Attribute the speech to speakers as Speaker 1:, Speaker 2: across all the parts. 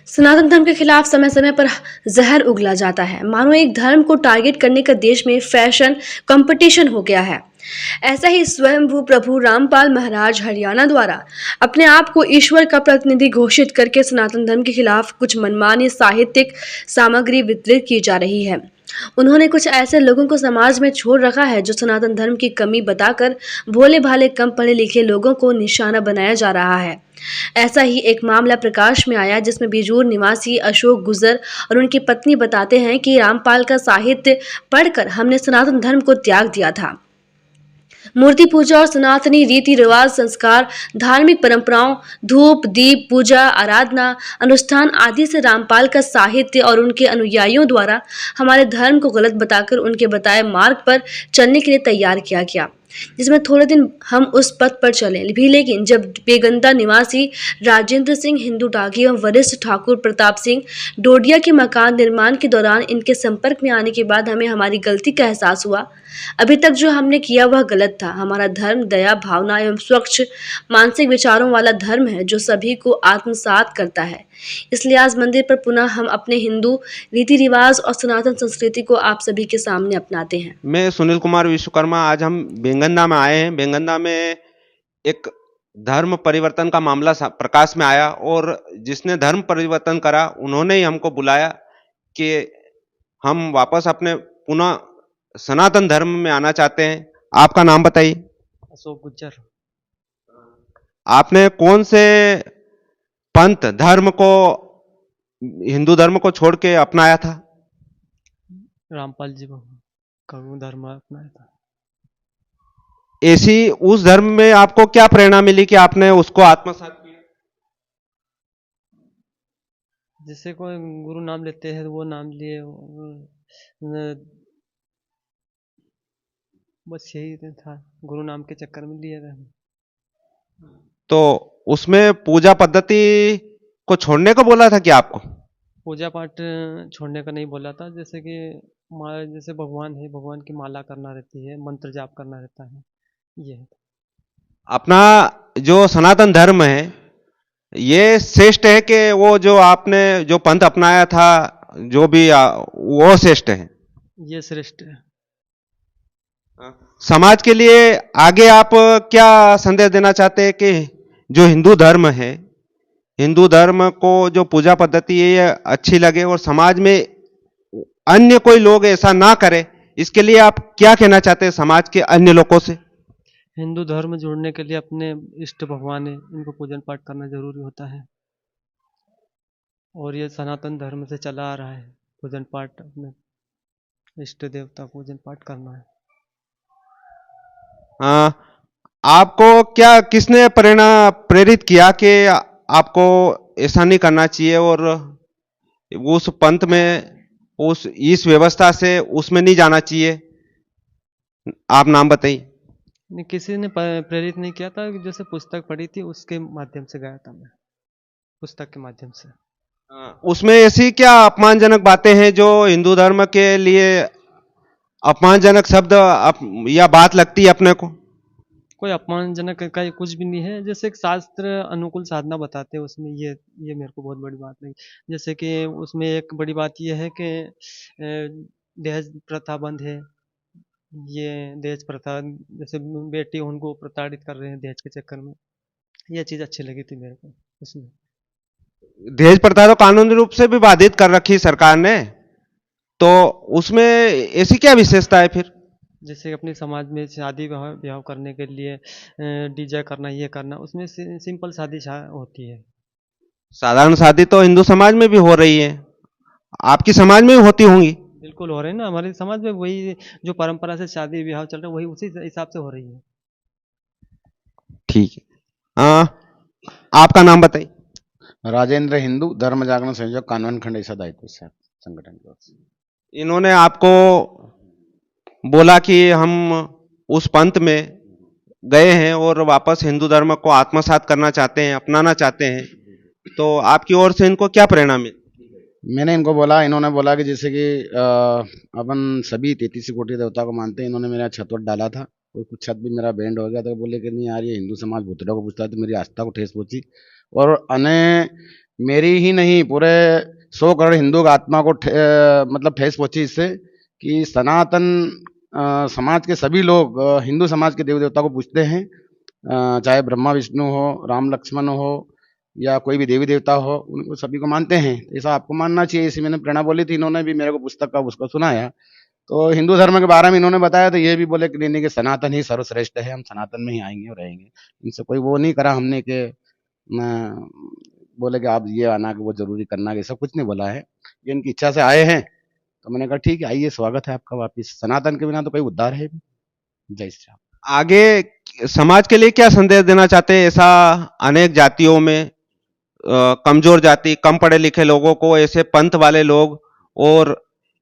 Speaker 1: सनातन धर्म के खिलाफ समय समय पर जहर उगला जाता है, मानो एक धर्म को टारगेट करने का देश में फैशन कंपटीशन हो गया है। ऐसा ही स्वयंभू प्रभु रामपाल महाराज हरियाणा द्वारा अपने आप को ईश्वर का प्रतिनिधि घोषित करके सनातन धर्म के खिलाफ कुछ मनमानी साहित्यिक सामग्री वितरित की जा रही है। उन्होंने कुछ ऐसे लोगों को समाज में छोड़ रखा है जो सनातन धर्म की कमी बताकर भोले भाले कम पढ़े लिखे लोगों को निशाना बनाया जा रहा है। ऐसा ही एक मामला प्रकाश में आया जिसमें बिजूर निवासी अशोक गुजर और उनकी पत्नी बताते हैं कि रामपाल का साहित्य पढ़कर हमने सनातन धर्म को त्याग दिया था। मूर्ति पूजा और सनातनी रीति रिवाज संस्कार धार्मिक परंपराओं धूप दीप पूजा आराधना अनुष्ठान आदि से रामपाल का साहित्य और उनके अनुयायियों द्वारा हमारे धर्म को गलत बताकर उनके बताए मार्ग पर चलने के लिए तैयार किया गया, जिसमें थोड़े दिन हम उस पथ पर चले भी, लेकिन जब बेगंदा निवासी राजेंद्र सिंह हिंदू डागी एवं वरिष्ठ ठाकुर प्रताप सिंह डोडिया के मकान निर्माण के दौरान इनके संपर्क में आने के बाद हमें हमारी गलती का एहसास हुआ। अभी तक जो हमने किया वह गलत था। हमारा धर्म दया भावना एवं स्वच्छ मानसिक विचारों वाला धर्म है जो सभी को आत्मसात करता है। इसलिए आज मंदिर पर पुनः हम अपने हिंदू रीति रिवाज और सनातन संस्कृति को आप सभी के सामने अपनाते हैं।
Speaker 2: मैं सुनील कुमार विश्वकर्मा, आज हम बेंगंदा में आए हैं। बेंगंदा में एक धर्म परिवर्तन का मामला प्रकाश में आया और जिसने धर्म परिवर्तन करा उन्होंने ही हमको बुलाया कि हम वापस अपने पुनः सनातन धर्म में आना चाहते हैं। आपका नाम बताइए।
Speaker 3: अशोक गुज्जर।
Speaker 2: आपने कौन से पंथ धर्म को, हिंदू धर्म को छोड़ के अपनाया था?
Speaker 3: रामपाल जी का धर्म अपनाया था।
Speaker 2: ऐसी उस धर्म में आपको क्या प्रेरणा मिली कि आपने उसको आत्मसात किया?
Speaker 3: जैसे कोई गुरु नाम लेते हैं वो नाम लिए, बस यही था, गुरु नाम के चक्कर में लिया था।
Speaker 2: तो उसमें पूजा पद्धति को छोड़ने को बोला था कि आपको?
Speaker 3: पूजा पाठ छोड़ने का नहीं बोला था, जैसे कि जैसे भगवान है, भगवान की माला करना रहती है, मंत्र जाप करना रहता है, ये है।
Speaker 2: अपना जो सनातन धर्म है ये श्रेष्ठ है कि वो जो आपने जो पंथ अपनाया था जो भी वो श्रेष्ठ है?
Speaker 3: ये श्रेष्ठ है।
Speaker 2: समाज के लिए आगे आप क्या संदेश देना चाहते हैं कि जो हिंदू धर्म है, हिंदू धर्म को जो पूजा पद्धति है ये अच्छी लगे और समाज में अन्य कोई लोग ऐसा ना करे, इसके लिए आप क्या कहना चाहते हैं समाज के अन्य लोगों से?
Speaker 3: हिंदू धर्म जोड़ने के लिए अपने इष्ट भगवान है, इनको पूजन पाठ करना जरूरी होता है और ये सनातन धर्म से चला आ रहा है। पूजन पाठ अपने इष्ट देवता पूजन पाठ करना है।
Speaker 2: आपको क्या किसने प्रेरित किया कि आपको ऐसा नहीं करना चाहिए और उस पंथ में उस इस व्यवस्था से उसमें नहीं जाना चाहिए? आप नाम बताइए।
Speaker 3: नहीं, किसी ने प्रेरित नहीं किया था, जैसे पुस्तक पढ़ी थी उसके माध्यम से गया था मैं, पुस्तक के माध्यम से।
Speaker 2: उसमें ऐसी क्या अपमानजनक बातें हैं जो हिंदू धर्म के लिए अपमानजनक शब्द या बात लगती है अपने को?
Speaker 3: कोई अपमानजनक का कुछ भी नहीं है, जैसे एक शास्त्र अनुकूल साधना बताते हैं उसमें, ये मेरे को बहुत बड़ी बात लगी। जैसे कि उसमें एक बड़ी बात ये है कि दहेज प्रथा बंद है। ये दहेज प्रथा, जैसे बेटी उनको प्रताड़ित कर रहे हैं दहेज के चक्कर में, ये चीज़ अच्छी लगी थी मेरे को उसमें।
Speaker 2: दहेज प्रथा तो कानूनी रूप से भी बाधित कर रखी सरकार ने, तो उसमें ऐसी क्या विशेषता है फिर?
Speaker 3: जैसे अपने समाज में शादी ब्याह करने के लिए डीजे करना, ये करना, उसमें सिंपल शादी होती है।
Speaker 2: साधारण शादी तो हिंदू समाज में भी हो रही है, आपकी समाज में भी होती होंगी?
Speaker 3: बिल्कुल हो रहे हैं ना, हमारे समाज में वही जो परंपरा से शादी ब्याह चल रहा है वही उसी हिसाब से हो रही है।
Speaker 2: ठीक है। आपका नाम बताइए।
Speaker 4: राजेंद्र हिंदू धर्म जागरण संयोजक, कानून खंड ऐसा दायित्व संगठन की ओर से।
Speaker 2: इन्होंने आपको बोला कि हम उस पंथ में गए हैं और वापस हिंदू धर्म को आत्मसात करना चाहते हैं, अपनाना चाहते हैं, तो आपकी ओर से इनको क्या प्रेरणा मिली?
Speaker 4: मैंने इनको बोला, इन्होंने बोला कि जैसे कि अपन सभी 33 कोटि देवता को मानते हैं। इन्होंने मेरा छत वत डाला था, कोई कुछ छत भी मेरा बैंड हो गया, तो बोले कि नहीं यार ये हिंदू समाज भूतड़ा को पूछता है, तो मेरी आस्था को ठेस पहुंची और अन्य मेरी ही नहीं, पूरे 100 करोड़ हिंदू की आत्मा को मतलब ठेस पहुंची इससे कि सनातन समाज के सभी लोग हिंदू समाज के देवी देवता को पूजते हैं। चाहे ब्रह्मा विष्णु हो, राम लक्ष्मण हो, या कोई भी देवी देवता हो, उनको सभी को मानते हैं। ऐसा आपको मानना चाहिए। इसी मैंने प्रेरणा बोली थी, इन्होंने भी मेरे को पुस्तक का उसको सुनाया। तो हिंदू धर्म के बारे में इन्होंने बताया, तो ये भी बोले कि नहीं कि सनातन ही सर्वश्रेष्ठ है, हम सनातन में ही आएंगे और रहेंगे। इनसे कोई वो नहीं करा हमने कि बोले कि आप ये आना कि वो जरूरी करना, कि सब कुछ नहीं बोला है। ये इनकी इच्छा से आए हैं, तो मैंने कहा ठीक है, आइए, स्वागत है आपका वापिस। सनातन के बिना तो कोई उद्धार है भी। जय श्री राम।
Speaker 2: आगे समाज के लिए क्या संदेश देना चाहते हैं? ऐसा अनेक जातियों में कमजोर जाति, कम पढ़े लिखे लोगों को ऐसे पंथ वाले लोग और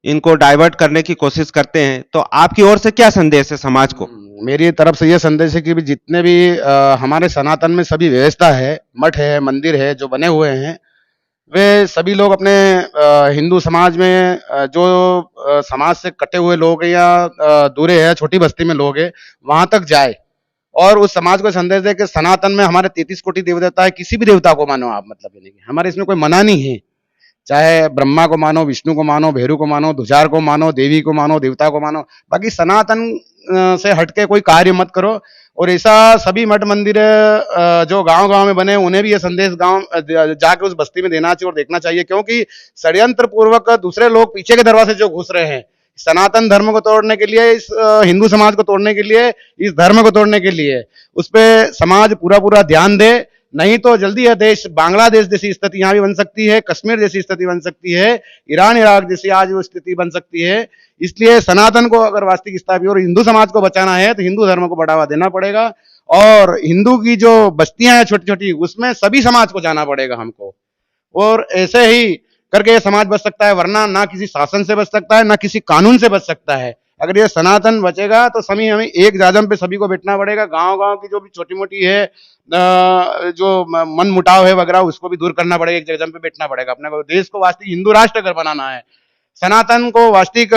Speaker 2: इनको डाइवर्ट करने की कोशिश करते हैं, तो आपकी ओर से क्या संदेश है समाज को?
Speaker 4: मेरी तरफ से ये संदेश है कि भी जितने भी हमारे सनातन में सभी व्यवस्था है, मठ है, मंदिर है, जो बने हुए हैं, वे सभी लोग अपने हिंदू समाज में जो समाज से कटे हुए लोग हैं या दूरे है, छोटी बस्ती में लोग हैं, वहां तक जाए और उस समाज को संदेश दे कि सनातन में हमारे 33 कोटि देवी देवता है। किसी भी देवता को मानो आप, मतलब ये नहीं, हमारे इसमें कोई मना नहीं है। चाहे ब्रह्मा को मानो, विष्णु को मानो, भैरू को मानो, ध्वजार को मानो, देवी को मानो, देवता को मानो, बाकी सनातन से हटके कोई कार्य मत करो। और ऐसा सभी मठ मंदिर जो गांव गांव में बने, उन्हें भी ये संदेश गांव जाके उस बस्ती में देना चाहिए और देखना चाहिए, क्योंकि षड्यंत्र पूर्वक दूसरे लोग पीछे के दरवाजे जो घुस रहे हैं, सनातन धर्म को तोड़ने के लिए, इस हिंदू समाज को तोड़ने के लिए, इस धर्म को तोड़ने के लिए, उस पर समाज पूरा पूरा ध्यान दे। नहीं तो जल्दी यह देश बांग्लादेश जैसी स्थिति यहाँ भी बन सकती है, कश्मीर जैसी स्थिति बन सकती है, ईरान इराक जैसी आज वो स्थिति बन सकती है। इसलिए सनातन को अगर वास्तविक स्थापित और हिंदू समाज को बचाना है, तो हिंदू धर्म को बढ़ावा देना पड़ेगा। और हिंदू की जो बस्तियां हैं छोटी छोटी, उसमें सभी समाज को जाना पड़ेगा हमको। और ऐसे ही करके ये समाज बच सकता है, वरना ना किसी शासन से बच सकता है, ना किसी कानून से बच सकता है। अगर ये सनातन बचेगा तो सभी हमें एक जाजम पे सभी को बैठना पड़ेगा। गांव गांव की जो भी छोटी मोटी है जो मन मुटाव है वगैरह, उसको भी दूर करना पड़ेगा, एक जाजम पे बैठना पड़ेगा। अपने को देश को वास्तविक हिंदू राष्ट्र अगर बनाना है, सनातन को वास्तविक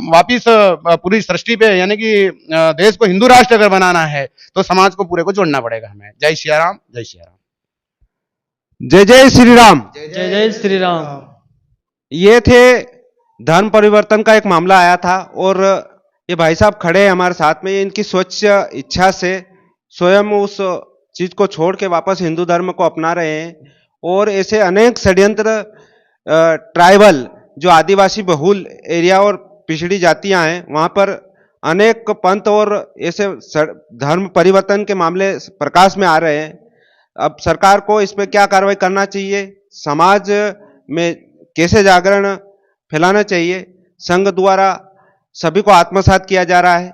Speaker 4: वापिस पूरी सृष्टि पे, यानी कि देश को हिंदू राष्ट्र अगर बनाना है, तो समाज को पूरे को जोड़ना पड़ेगा हमें। जय श्री राम, जय श्री राम।
Speaker 2: जय जय श्री राम।
Speaker 3: जय जय श्री राम।
Speaker 2: ये थे धर्म परिवर्तन का एक मामला आया था, और ये भाई साहब खड़े हैं हमारे साथ में। ये इनकी स्वच्छ इच्छा से स्वयं उस चीज को छोड़ के वापस हिंदू धर्म को अपना रहे हैं। और ऐसे अनेक षड्यंत्र ट्राइबल जो आदिवासी बहुल एरिया और पिछड़ी जातियां हैं, वहां पर अनेक पंथ और ऐसे धर्म परिवर्तन के मामले प्रकाश में आ रहे हैं। अब सरकार को इस पर क्या कार्रवाई करना चाहिए, समाज में कैसे जागरण फैलाना चाहिए, संघ द्वारा सभी को आत्मसात किया जा रहा है।